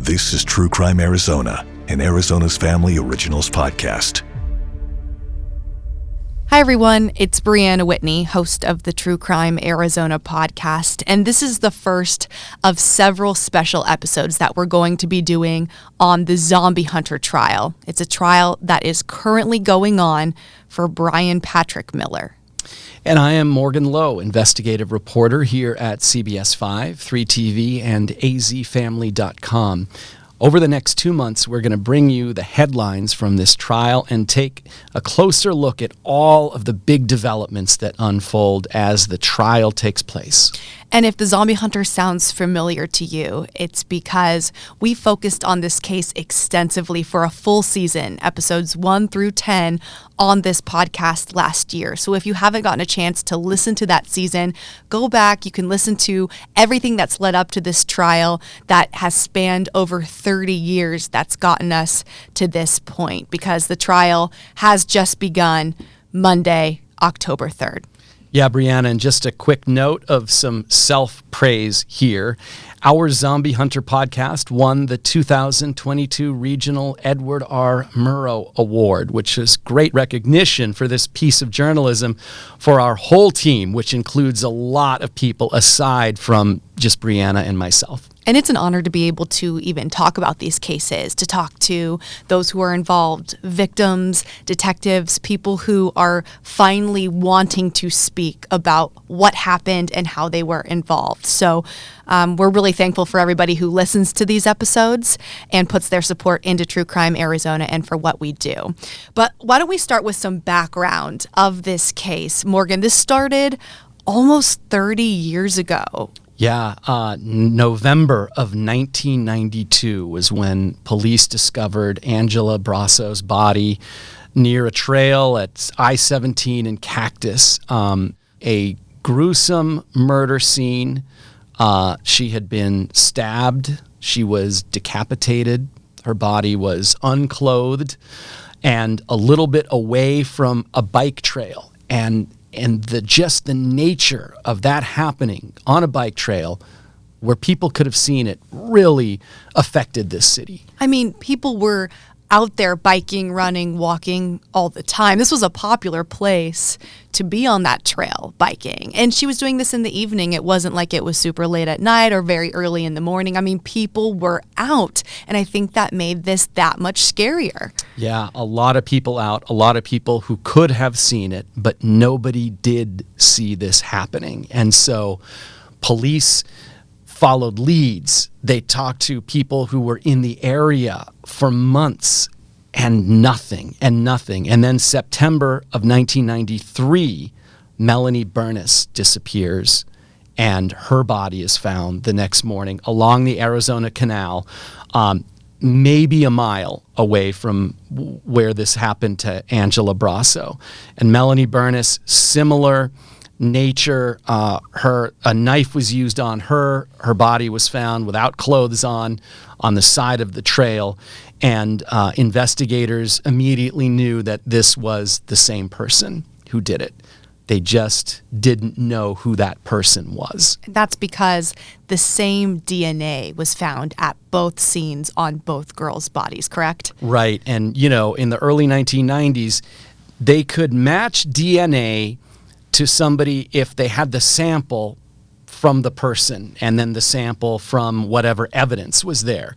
This is True Crime Arizona, an Arizona's Family Originals podcast. Hi everyone, it's Briana Whitney, host of the True Crime Arizona podcast, and this is the first of several special episodes that we're going to be doing on the Zombie Hunter trial. It's a trial that is currently going on for Bryan Patrick Miller. And I am Morgan Loew, investigative reporter here at CBS 5, 3TV, and azfamily.com. Over the next 2 months, we're going to bring you the headlines from this trial and take a closer look at all of the big developments that unfold as the trial takes place. And if the Zombie Hunter sounds familiar to you, it's because we focused on this case extensively for a full season, episodes 1 through 10, on this podcast last year. So if you haven't gotten a chance to listen to that season, go back. You can listen to everything that's led up to this trial that has spanned over 30 years that's gotten us to this point, because the trial has just begun Monday, October 3rd. Yeah, Briana, and just a quick note of some self-praise here. Our Zombie Hunter podcast won the 2022 Regional Edward R. Murrow Award, which is great recognition for this piece of journalism for our whole team, which includes a lot of people aside from just Briana and myself. And it's an honor to be able to even talk about these cases, to talk to those who are involved, victims, detectives, people who are finally wanting to speak about what happened and how they were involved. So we're really thankful for everybody who listens to these episodes and puts their support into True Crime Arizona and for what we do. But why don't we start with some background of this case? Morgan, this started almost 30 years ago. Yeah, November of 1992 was when police discovered Angela Brasso's body near a trail at I-17 in Cactus. A gruesome murder scene. She had been stabbed. She was decapitated. Her body was unclothed and a little bit away from a bike trail. And the nature of that happening on a bike trail where people could have seen it really affected this city. I mean, people were out there biking, running, walking all the time. This was a popular place to be on that trail biking. And she was doing this in the evening. It wasn't like it was super late at night or very early in the morning. I mean, people were out. And I think that made this that much scarier. Yeah, a lot of people out, a lot of people who could have seen it, but nobody did see this happening. And so police followed leads. They talked to people who were in the area for months and nothing. And then September of 1993, Melanie Bernis disappears and her body is found the next morning along the Arizona Canal, maybe a mile away from where this happened to Angela Brasso. And Melanie Bernis, similar nature, a knife was used on her. Her body was found without clothes on the side of the trail, and investigators immediately knew that this was the same person who did it. They just didn't know who that person was. That's because the same DNA was found at both scenes on both girls' bodies, correct? Right, and in the early 1990s, they could match DNA to somebody if they had the sample from the person and then the sample from whatever evidence was there.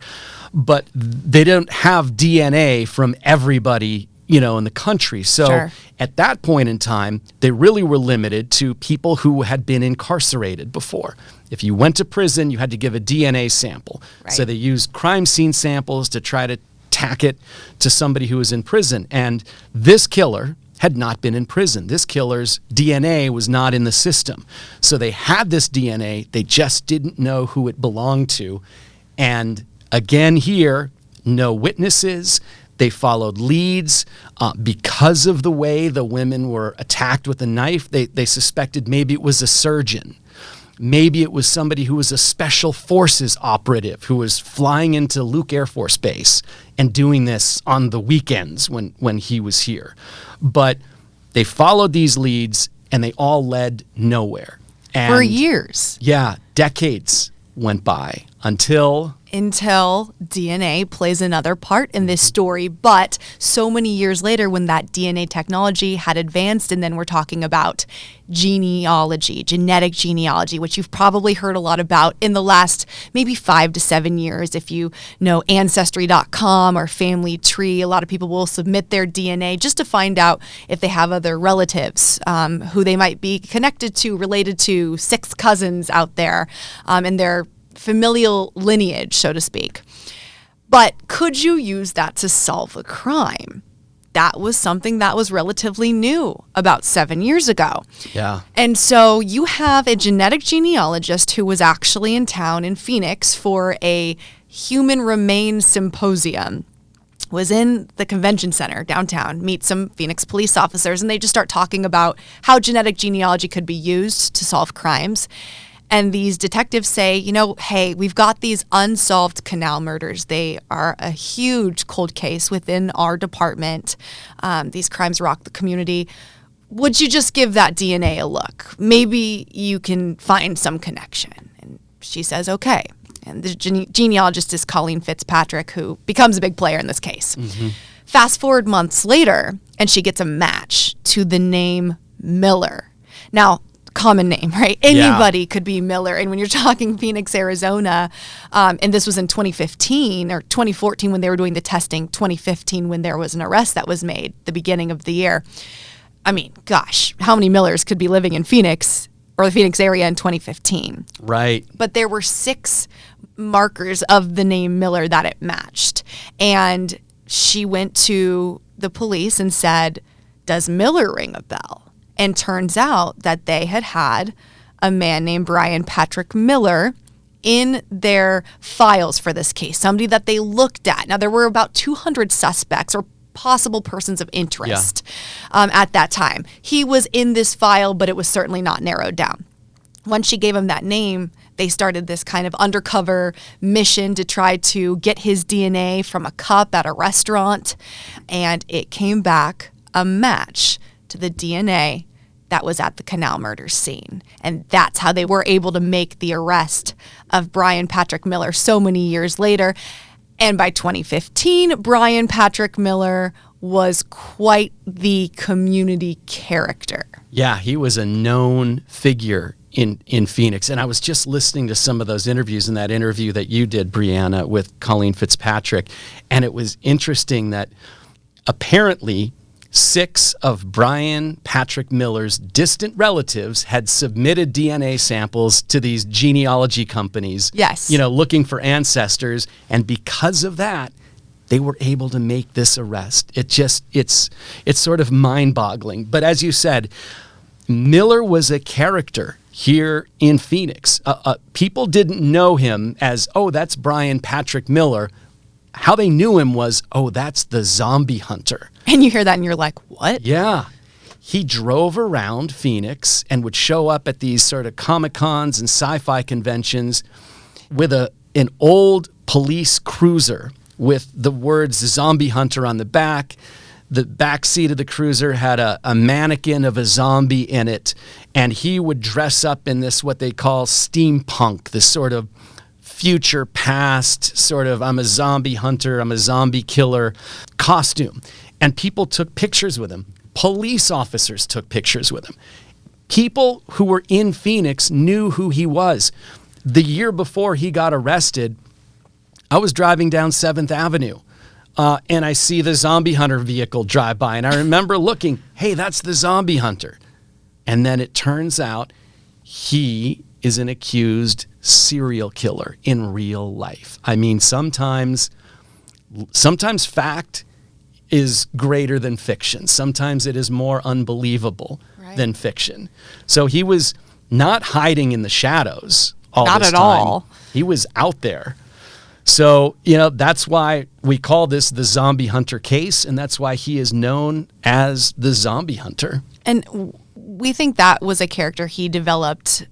But they don't have DNA from everybody, in the country. So Sure. At that point in time, they really were limited to people who had been incarcerated before. If you went to prison, you had to give a DNA sample. Right. So they used crime scene samples to try to tack it to somebody who was in prison. And this killer had not been in prison. This killer's DNA was not in the system. So they had this DNA, they just didn't know who it belonged to. And again here, no witnesses. They followed leads. Because of the way the women were attacked with a knife, they suspected maybe it was a surgeon. Maybe it was somebody who was a special forces operative who was flying into Luke Air Force Base and doing this on the weekends when he was here. But they followed these leads and they all led nowhere. And for years. Yeah, decades went by. Until DNA plays another part in this story. But so many years later, when that DNA technology had advanced, and then we're talking about genealogy, genetic genealogy, which you've probably heard a lot about in the last maybe 5 to 7 years. If you know Ancestry.com or Family Tree, a lot of people will submit their DNA just to find out if they have other relatives who they might be connected to, related to, 6 cousins out there, and their familial lineage, so to speak. But could you use that to solve a crime? That was something that was relatively new about 7 years ago. Yeah. And so you have a genetic genealogist who was actually in town in Phoenix for a human remains symposium, was in the convention center downtown, meet some Phoenix police officers, and they just start talking about how genetic genealogy could be used to solve crimes. And these detectives say, hey, we've got these unsolved canal murders. They are a huge cold case within our department. These crimes rock the community. Would you just give that DNA a look? Maybe you can find some connection. And she says, okay. And the genealogist is Colleen Fitzpatrick, who becomes a big player in this case. Mm-hmm. Fast forward months later, and she gets a match to the name Miller. Now, common name, right? Anybody could be Miller. And when you're talking Phoenix, Arizona, and this was in 2015 or 2014 when they were doing the testing, 2015 when there was an arrest that was made, the beginning of the year. I mean, gosh, how many Millers could be living in Phoenix or the Phoenix area in 2015? Right. But there were 6 markers of the name Miller that it matched. And she went to the police and said, does Miller ring a bell? And turns out that they had a man named Bryan Patrick Miller in their files for this case, somebody that they looked at. Now, there were about 200 suspects or possible persons of interest at that time. He was in this file, but it was certainly not narrowed down. Once she gave him that name, they started this kind of undercover mission to try to get his DNA from a cup at a restaurant, and it came back a match to the DNA that was at the Canal Murders scene. And that's how they were able to make the arrest of Bryan Patrick Miller so many years later. And by 2015, Bryan Patrick Miller was quite the community character. Yeah, he was a known figure in Phoenix. And I was just listening to some of those interviews, in that interview that you did, Briana, with Colleen Fitzpatrick. And it was interesting that apparently 6 of Bryan Patrick Miller's distant relatives had submitted DNA samples to these genealogy companies. Yes. Looking for ancestors. And because of that, they were able to make this arrest. It's sort of mind-boggling. But as you said, Miller was a character here in Phoenix. People didn't know him as, that's Bryan Patrick Miller. How they knew him was, that's the zombie hunter. And you hear that and you're like, what? Yeah. He drove around Phoenix and would show up at these sort of Comic-Cons and sci-fi conventions with an old police cruiser with the words zombie hunter on the back. The back seat of the cruiser had a mannequin of a zombie in it, and he would dress up in this, what they call steampunk, this sort of future past sort of I'm a zombie hunter, I'm a zombie killer costume. And people took pictures with him. Police officers took pictures with him. People who were in Phoenix knew who he was. The year before he got arrested, I was driving down 7th Avenue and I see the zombie hunter vehicle drive by. And I remember looking, hey, that's the zombie hunter. And then it turns out he is an accused serial killer in real life. I mean, sometimes fact is greater than fiction. Sometimes it is more unbelievable than fiction. So he was not hiding in the shadows all this time. Not at all. He was out there. So, that's why we call this the zombie hunter case, and that's why he is known as the zombie hunter. And we think that was a character he developed,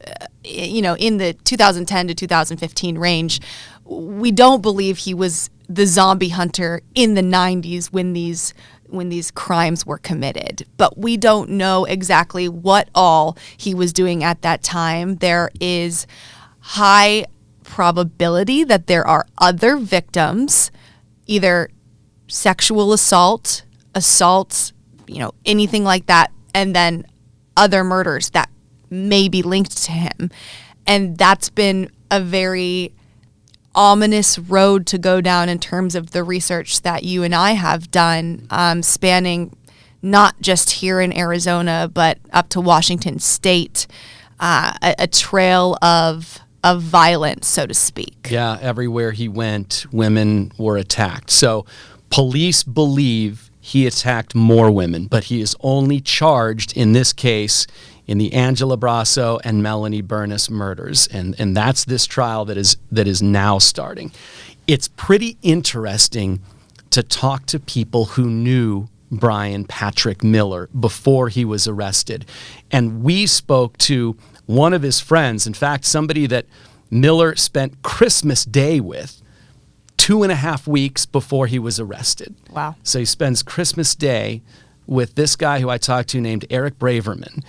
in the 2010 to 2015 range. We don't believe he was the zombie hunter in the 90s when these crimes were committed. But we don't know exactly what all he was doing at that time. There is high probability that there are other victims, either sexual assault, anything like that, and then other murders that may be linked to him. And that's been a very ominous road to go down in terms of the research that you and I have done, spanning not just here in Arizona, but up to Washington State, a trail of violence, so to speak. Yeah, everywhere he went, women were attacked. So police believe he attacked more women, but he is only charged in this case in the Angela Brasso and Melanie Bernis murders. And that's this trial that is now starting. It's pretty interesting to talk to people who knew Bryan Patrick Miller before he was arrested. And we spoke to one of his friends, in fact, somebody that Miller spent Christmas Day with 2.5 weeks before he was arrested. Wow. So he spends Christmas Day with this guy who I talked to named Eric Braverman.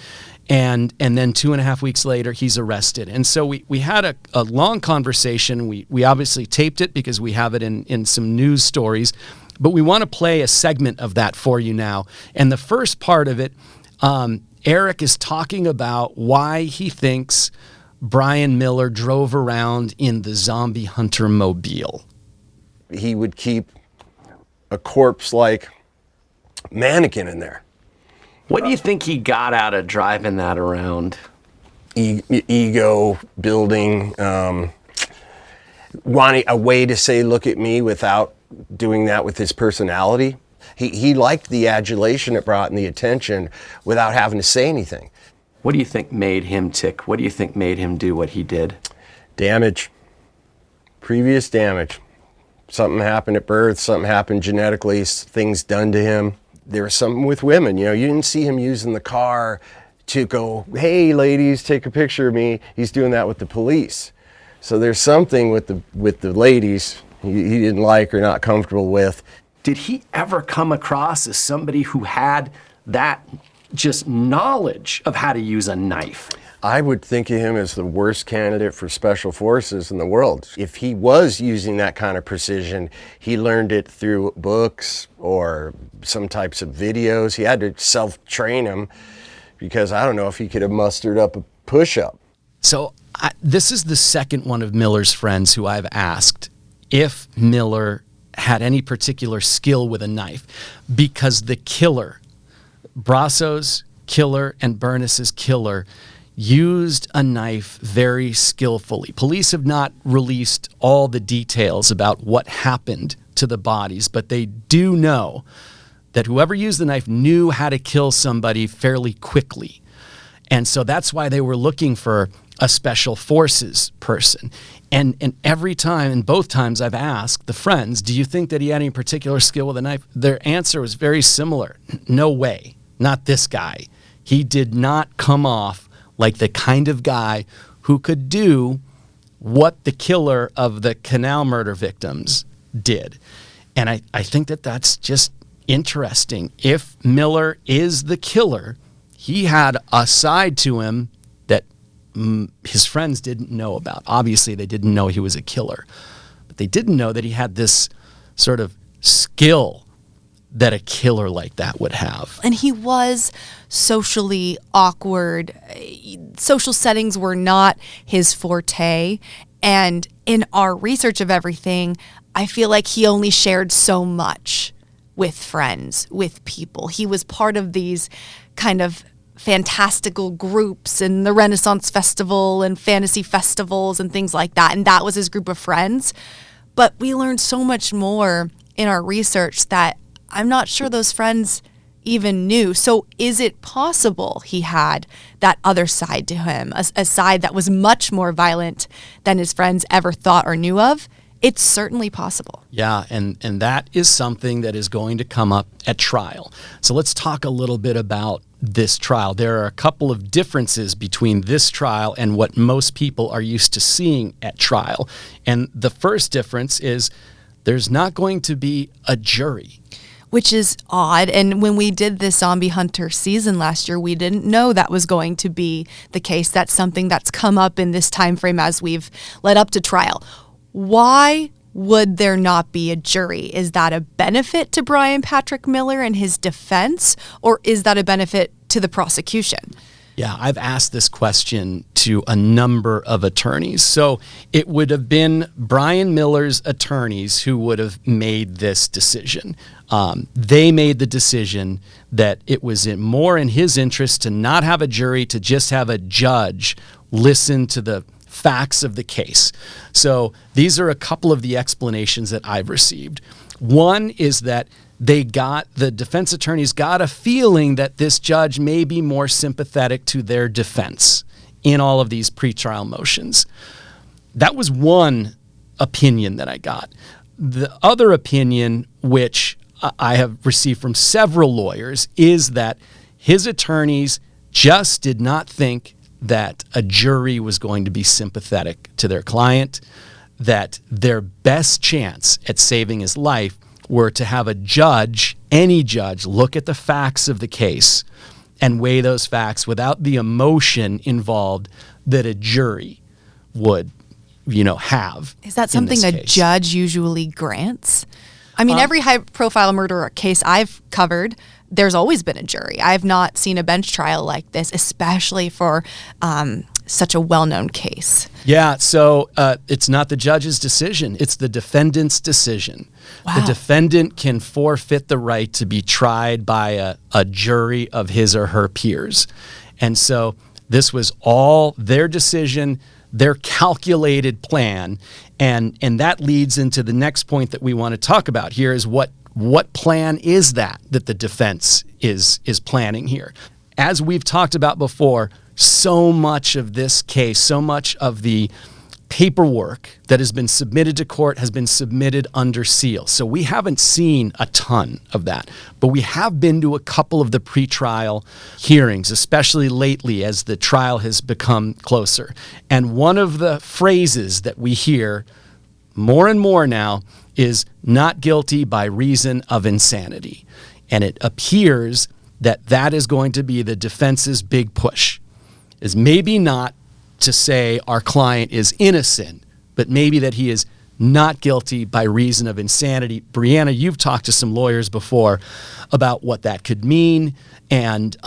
And then 2.5 weeks later, he's arrested. And so we had a long conversation. We obviously taped it because we have it in some news stories. But we want to play a segment of that for you now. And the first part of it, Eric is talking about why he thinks Bryan Miller drove around in the zombie hunter mobile. He would keep a corpse-like mannequin in there. What do you think he got out of driving that around? Ego building, wanting a way to say, look at me, without doing that with his personality. He liked the adulation it brought and the attention without having to say anything. What do you think made him tick? What do you think made him do what he did? Damage. Previous damage. Something happened at birth, something happened genetically, things done to him. There was something with women, you didn't see him using the car to go, hey ladies, take a picture of me. He's doing that with the police. So there's something with the ladies he didn't like or not comfortable with. Did he ever come across as somebody who had that just knowledge of how to use a knife? I would think of him as the worst candidate for special forces in the world. If he was using that kind of precision, he learned it through books or some types of videos. He had to self-train him because I don't know if he could have mustered up a push-up. So this is the second one of Miller's friends who I've asked if Miller had any particular skill with a knife, because the killer, Brasso's killer and Bernis's killer, used a knife very skillfully. Police have not released all the details about what happened to the bodies, but they do know that whoever used the knife knew how to kill somebody fairly quickly. And so that's why they were looking for a special forces person. And every time, and both times I've asked the friends, do you think that he had any particular skill with a knife? Their answer was very similar. No way. Not this guy. He did not come off like the kind of guy who could do what the killer of the Canal murder victims did. And I think that that's just interesting. If Miller is the killer, he had a side to him that his friends didn't know about. Obviously, they didn't know he was a killer, but they didn't know that he had this sort of skill that a killer like that would have. And he was socially awkward. Social settings were not his forte. And in our research of everything, I feel like he only shared so much with friends, with people. He was part of these kind of fantastical groups and the Renaissance Festival and fantasy festivals and things like that. And that was his group of friends. But we learned so much more in our research that I'm not sure those friends even knew. So is it possible he had that other side to him, a side that was much more violent than his friends ever thought or knew of? It's certainly possible. Yeah, and that is something that is going to come up at trial. So let's talk a little bit about this trial. There are a couple of differences between this trial and what most people are used to seeing at trial. And the first difference is there's not going to be a jury. which is odd. And when we did the Zombie Hunter season last year, we didn't know that was going to be the case. That's something that's come up in this time frame as we've led up to trial. Why would there not be a jury? Is that a benefit to Bryan Patrick Miller and his defense, or is that a benefit to the prosecution? Yeah, I've asked this question to a number of attorneys. So it would have been Bryan Miller's attorneys who would have made this decision. They made the decision that it was more in his interest to not have a jury, to just have a judge listen to the facts of the case. So these are a couple of the explanations that I've received. One is that the defense attorneys got a feeling that this judge may be more sympathetic to their defense in all of these pretrial motions. That was one opinion that I got. The other opinion, which I have received from several lawyers, is that his attorneys just did not think that a jury was going to be sympathetic to their client, that their best chance at saving his life were to have a judge, any judge, look at the facts of the case and weigh those facts without the emotion involved that a jury would, have. Is that something a judge usually grants? I mean, every high-profile murder case I've covered, there's always been a jury. I've not seen a bench trial like this, especially for such a well-known case. Yeah, so it's not the judge's decision. It's the defendant's decision. Wow. The defendant can forfeit the right to be tried by a jury of his or her peers. And so this was all their decision, their calculated plan. And that leads into the next point that we want to talk about here is what plan is that the defense is planning here. As we've talked about before, so much of this case, so much of the paperwork that has been submitted to court has been submitted under seal. So we haven't seen a ton of that, but we have been to a couple of the pretrial hearings, especially lately as the trial has become closer. And one of the phrases that we hear more and more now is not guilty by reason of insanity. And it appears that is going to be the defense's big push, is maybe not to say our client is innocent, but maybe that he is not guilty by reason of insanity. Briana, you've talked to some lawyers before about what that could mean. And,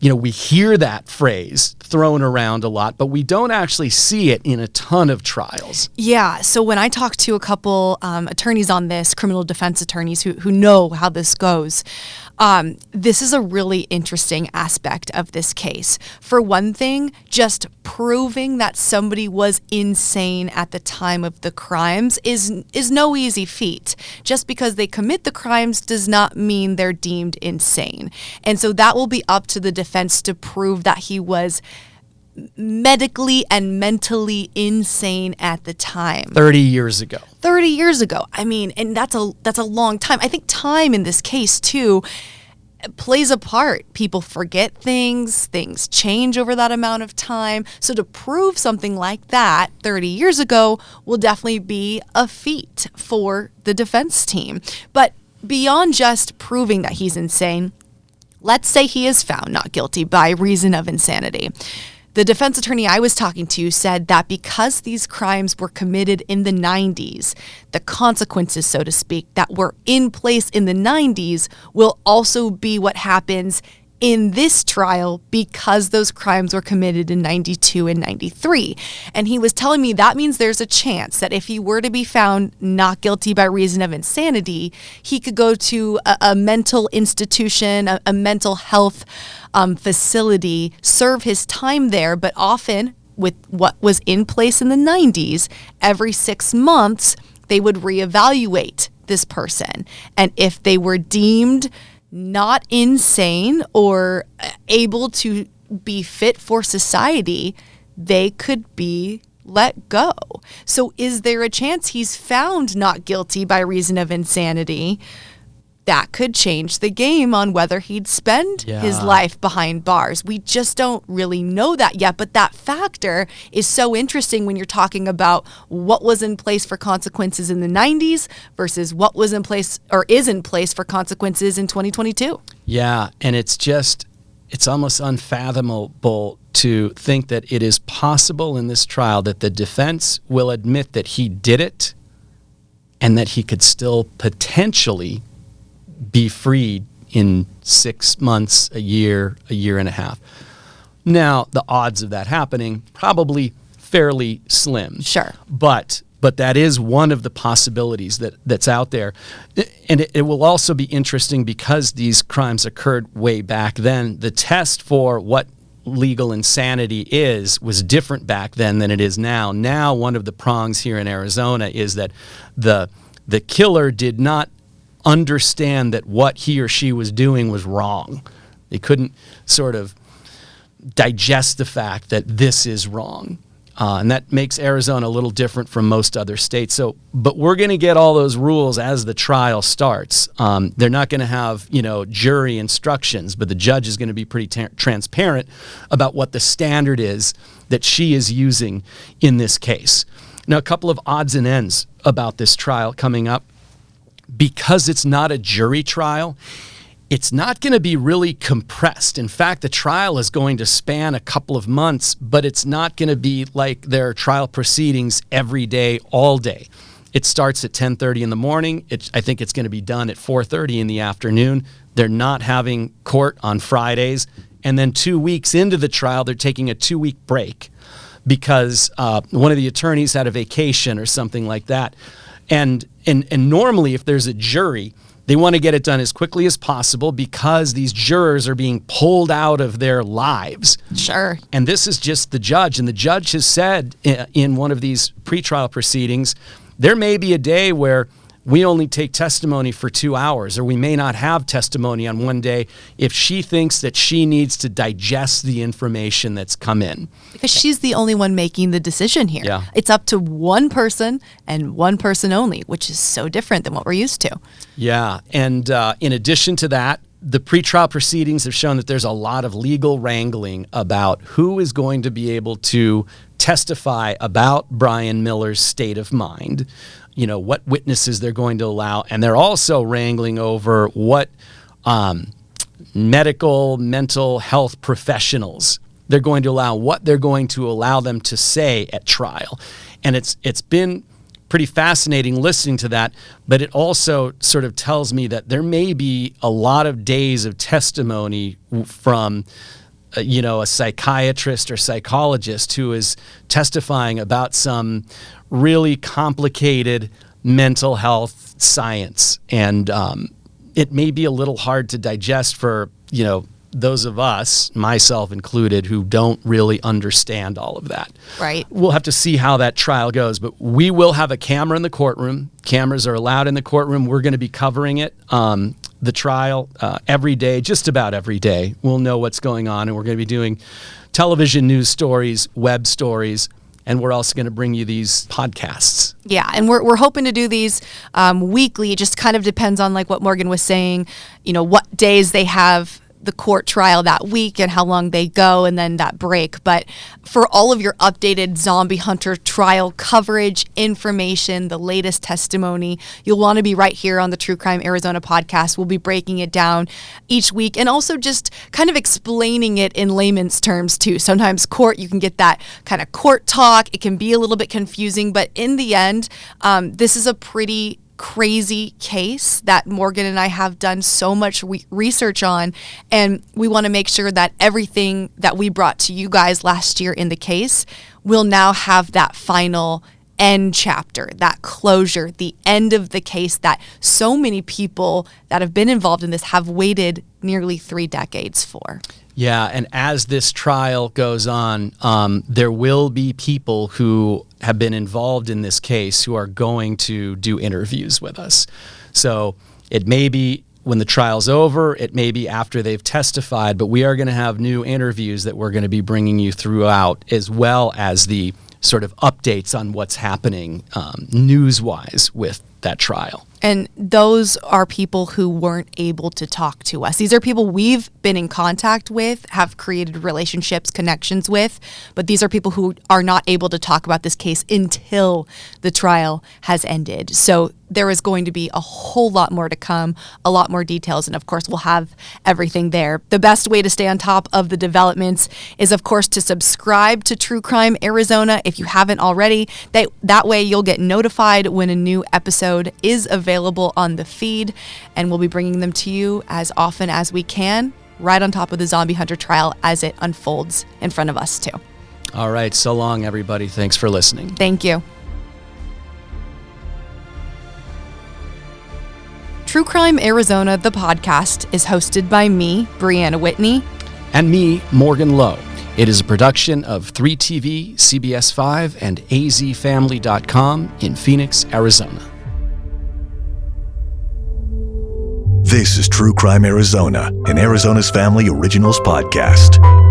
we hear that phrase thrown around a lot, but we don't actually see it in a ton of trials. Yeah. So when I talk to a couple attorneys on this, criminal defense attorneys who know how this goes, this is a really interesting aspect of this case. For one thing, just proving that somebody was insane at the time of the crimes is no easy feat. Just because they commit the crimes does not mean they're deemed insane. And so that will be up to the defense to prove that he was medically and mentally insane at the time. 30 years ago. 30 years ago. I mean, and that's a long time. I think time in this case too plays a part. People forget things change over that amount of time. So to prove something like that 30 years ago will definitely be a feat for the defense team. But beyond just proving that he's insane, let's say he is found not guilty by reason of insanity. The defense attorney I was talking to said that because these crimes were committed in the 90s, the consequences, so to speak, that were in place in the 90s will also be what happens in this trial because those crimes were committed in 92 and 93. And he was telling me that means there's a chance that if he were to be found not guilty by reason of insanity, he could go to a mental institution, a mental health facility, serve his time there, but often with what was in place in the 90s, every 6 months, they would reevaluate this person. And if they were deemed not insane or able to be fit for society, they could be let go. So is there a chance he's found not guilty by reason of insanity, that could change the game on whether he'd spend his life behind bars. We just don't really know that yet. But that factor is so interesting when you're talking about what was in place for consequences in the 90s versus what was in place or is in place for consequences in 2022. Yeah, and it's almost unfathomable to think that it is possible in this trial that the defense will admit that he did it and that he could still potentially be freed in 6 months, a year and a half. Now, the odds of that happening probably fairly slim. Sure. But that is one of the possibilities that's out there. And it will also be interesting because these crimes occurred way back then. The test for what legal insanity was different back then than it is now. Now, one of the prongs here in Arizona is that the killer did not understand that what he or she was doing was wrong. They couldn't sort of digest the fact that this is wrong. And that makes Arizona a little different from most other states. But we're going to get all those rules as the trial starts. They're not going to have, jury instructions, but the judge is going to be pretty transparent about what the standard is that she is using in this case. Now, a couple of odds and ends about this trial coming up. Because it's not a jury trial, it's not going to be really compressed. In fact, the trial is going to span a couple of months, but it's not going to be like their trial proceedings every day, all day. It starts at 10:30 in the morning. I think it's going to be done at 4:30 in the afternoon. They're not having court on Fridays. And then 2 weeks into the trial, they're taking a 2-week break because one of the attorneys had a vacation or something like that. And normally, if there's a jury, they want to get it done as quickly as possible because these jurors are being pulled out of their lives. Sure. And this is just the judge. And the judge has said in one of these pretrial proceedings, there may be a day where we only take testimony for 2 hours, or we may not have testimony on one day if she thinks that she needs to digest the information that's come in. Because she's the only one making the decision here. Yeah. It's up to one person and one person only, which is so different than what we're used to. Yeah, and in addition to that, the pretrial proceedings have shown that there's a lot of legal wrangling about who is going to be able to testify about Bryan Miller's state of mind, what witnesses they're going to allow, and they're also wrangling over what mental health professionals they're going to allow, what they're going to allow them to say at trial. And it's been pretty fascinating listening to that, but it also sort of tells me that there may be a lot of days of testimony from a psychiatrist or psychologist who is testifying about some really complicated mental health science. And it may be a little hard to digest for, those of us, myself included, who don't really understand all of that. Right. We'll have to see how that trial goes, but we will have a camera in the courtroom. Cameras are allowed in the courtroom. We're going to be covering it. The trial every day, just about every day. We'll know what's going on, and we're going to be doing television news stories, web stories, and we're also going to bring you these podcasts. Yeah, and we're hoping to do these weekly. It just kind of depends on like what Morgan was saying, what days they have the court trial that week and how long they go and then that break. But for all of your updated Zombie Hunter trial coverage, information, the latest testimony, you'll want to be right here on the True Crime Arizona podcast. We'll be breaking it down each week and also just kind of explaining it in layman's terms too. Sometimes you can get that kind of court talk. It can be a little bit confusing, but in the end, this is a pretty crazy case that Morgan and I have done so much research on, and we want to make sure that everything that we brought to you guys last year in the case will now have that final end chapter, that closure, the end of the case that so many people that have been involved in this have waited nearly 3 decades for. Yeah, and as this trial goes on, there will be people who have been involved in this case who are going to do interviews with us. So it may be when the trial's over, it may be after they've testified, but we are going to have new interviews that we're going to be bringing you throughout, as well as the sort of updates on what's happening news-wise with that trial. And those are people who weren't able to talk to us. These are people we've been in contact with, have created relationships, connections with, but these are people who are not able to talk about this case until the trial has ended. So there is going to be a whole lot more to come, a lot more details, and of course we'll have everything there. The best way to stay on top of the developments is, of course, to subscribe to True Crime Arizona if you haven't already. That way you'll get notified when a new episode is available on the feed, and we'll be bringing them to you as often as we can, right on top of the Zombie Hunter trial as it unfolds in front of us too. All right, so long, everybody. Thanks for listening. Thank you. True Crime Arizona, the podcast, is hosted by me, Briana Whitney. And me, Morgan Loew. It is a production of 3TV, CBS 5, and azfamily.com in Phoenix, Arizona. This is True Crime Arizona, an Arizona's Family Originals podcast.